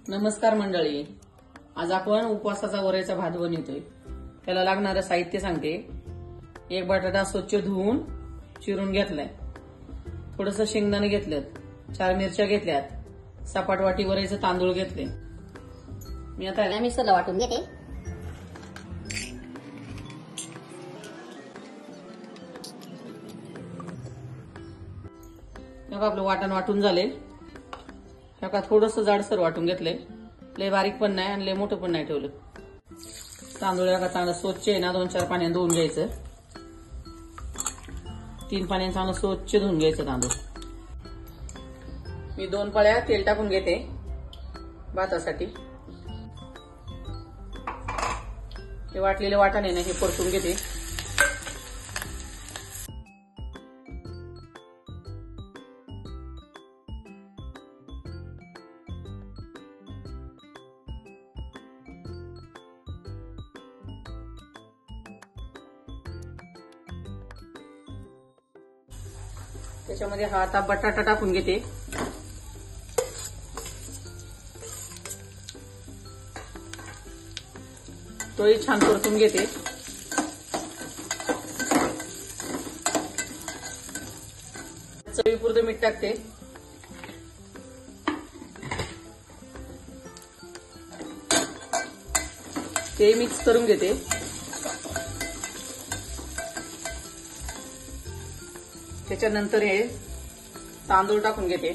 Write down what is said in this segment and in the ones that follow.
नमस्कार मंडळी, आज आपण उपवासाचा वरईचा भात बनवतोय। त्याला लागणारं साहित्य सांगते। एक बटाटा स्वच्छ धुवून चिरून घेतलाय, थोडंसं शेंगदाणे घेतलेत, 4 मिरच्या घेतल्यात, सपाट वाटी वरईचे तांदूळ घेतले। मी आता मिक्सरला वाटून घेते। आपलं वाटण वाटून झाले। ह्या थोडंसं जाडसर वाटून घेतलंय, लय बारीक पण नाही आणि लय मोठं पण नाही ठेवलं। तांदूळ चांगलं स्वच्छ आहे ना 2-4 पाण्याने धुवून घ्यायचं। 3 पाण्याने चांगलं स्वच्छ धुवून घ्यायचं तांदूळ। मी 2 पळ्या तेल टाकून घेते भातासाठी। हे वाटलेले वाटाणे ना हे परतून घेते। त्याच्यामध्ये हा आता बटाटा टाकून घेते। तोही छान परतून घेते। चवीपुरतं मीठ टाकते। ते मिक्स करून घेते। त्याच्यानंतर हे तांदूळ टाकून घेते।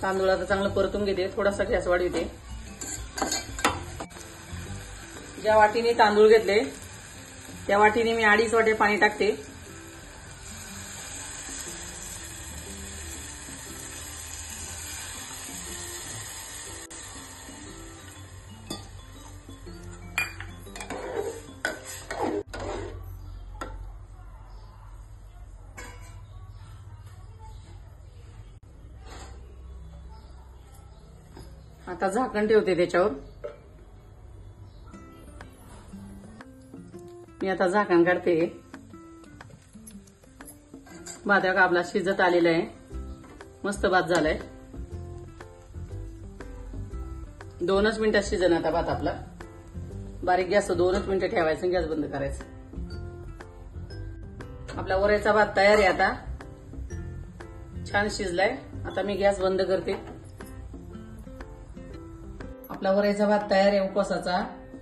तांदूळाचं चांगलं परतून घेते, थोडासा गॅस वाढवते। ज्या वाटीने तांदूळ घेतले त्या वाटीने मी 2.5 वाटी पाणी टाकते। आता झाकण ठेवते त्याच्यावर। मी आता झाकण काढते। भात आपला शिजत आलेला आहे, मस्त भात झालाय। 2च मिनिटात शिजन आता भात आपला। बारीक गॅस 2च मिनिटं ठेवायचं, गॅस बंद करायचं। आपला वरईचा भात तयार आहे। आता छान शिजलाय। आता मी गॅस बंद करते। आपला वरईचा भात तयार आहे उपवासाचा।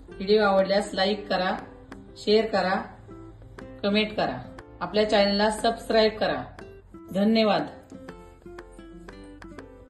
व्हिडिओ आवडल्यास लाईक करा, शेअर करा, कमेंट करा, आपल्या चॅनलला सबस्क्राईब करा। धन्यवाद।